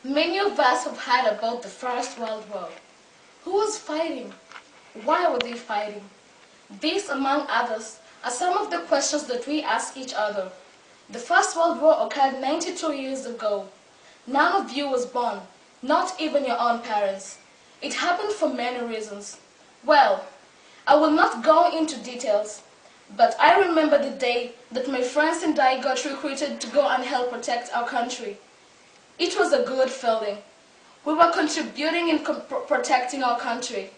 Many of us have heard about the First World War. Who was fighting? Why were they fighting? These, among others, are some of the questions that we ask each other. The First World War occurred 92 years ago. None of you was born, not even your own parents. It happened for many reasons. Well, I will not go into details, but I remember the day that my friends and I got recruited to go and help protect our country. It was a good feeling. We were contributing in protecting our country.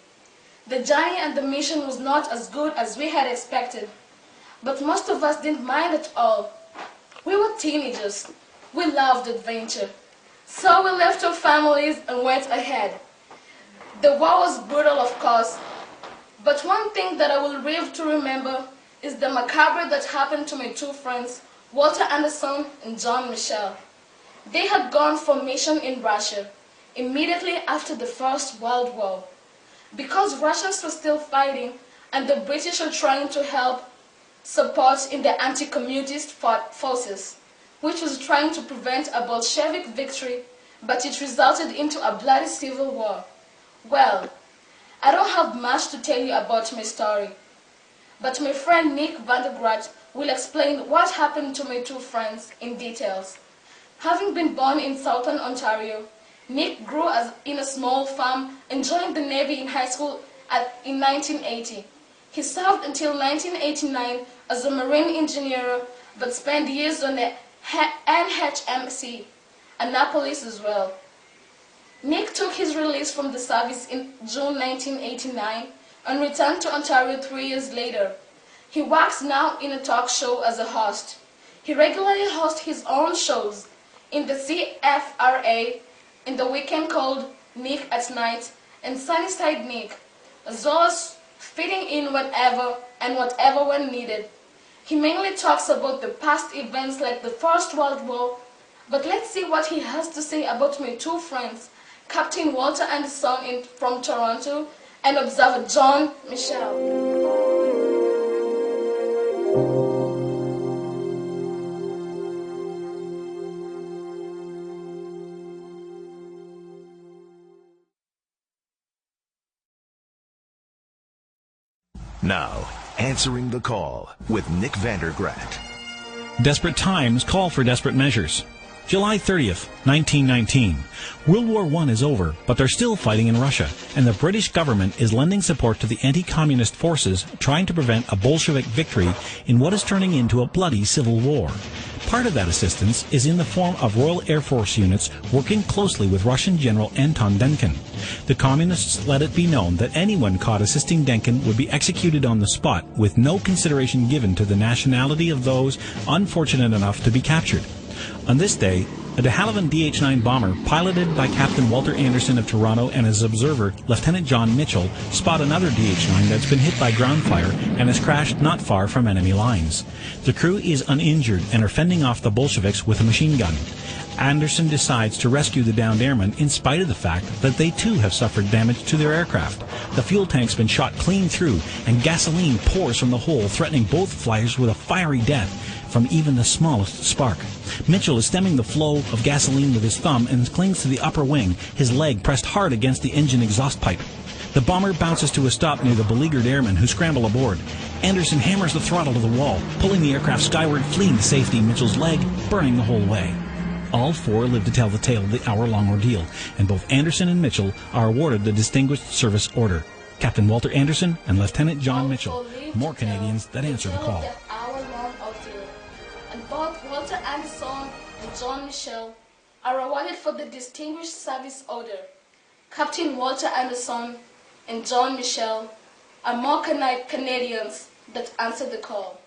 The journey and the mission was not as good as we had expected, but most of us didn't mind at all. We were teenagers. We loved adventure. So we left our families and went ahead. The war was brutal, of course, but one thing that I will live to remember is the macabre that happened to my two friends, Walter Anderson and John Michel. They had gone for a mission in Russia immediately after the First World War. Because Russians were still fighting and the British were trying to help support in the anti-communist forces, which was trying to prevent a Bolshevik victory, but it resulted into a bloody civil war. Well, I don't have much to tell you about my story, but my friend Nick Vandergragt will explain what happened to my two friends in details. Having been born in southern Ontario, Nick grew in a small farm and joined the Navy in high school in 1980. He served until 1989 as a marine engineer, but spent years on the NHMC, Annapolis as well. Nick took his release from the service in June 1989 and returned to Ontario 3 years later. He works now in a talk show as a host. He regularly hosts his own shows in the CFRA, in the weekend called Nick at Night and Sunnyside Nick, as well as fitting in whenever and whatever when needed. He mainly talks about the past events like the First World War, but let's see what he has to say about my two friends, Captain Walter Anderson from Toronto and Observer John Michel. Now, answering the call with Nick Vandergragt. Desperate times call for desperate measures. July 30th, 1919. World War I is over, but they're still fighting in Russia, and the British government is lending support to the anti-communist forces trying to prevent a Bolshevik victory in what is turning into a bloody civil war. Part of that assistance is in the form of Royal Air Force units working closely with Russian General Anton Denkin. The communists let it be known that anyone caught assisting Denkin would be executed on the spot with no consideration given to the nationality of those unfortunate enough to be captured. On this day, a de Havilland DH-9 bomber piloted by Captain Walter Anderson of Toronto and his observer, Lieutenant John Mitchell, spot another DH-9 that's been hit by ground fire and has crashed not far from enemy lines. The crew is uninjured and are fending off the Bolsheviks with a machine gun. Anderson decides to rescue the downed airmen in spite of the fact that they too have suffered damage to their aircraft. The fuel tank's been shot clean through and gasoline pours from the hole, threatening both flyers with a fiery death from even the smallest spark. Mitchell is stemming the flow of gasoline with his thumb and clings to the upper wing, his leg pressed hard against the engine exhaust pipe. The bomber bounces to a stop near the beleaguered airmen who scramble aboard. Anderson hammers the throttle to the wall, pulling the aircraft skyward, fleeing to safety, Mitchell's leg burning the whole way. All four live to tell the tale of the hour-long ordeal, and both Anderson and Mitchell are awarded the Distinguished Service Order. Captain Walter Anderson and Lieutenant John Mitchell, more Canadians that answer the call. And both Walter Anderson and John Michel are awarded for the Distinguished Service Order. Captain Walter Anderson and John Michel are more Canadians that answer the call.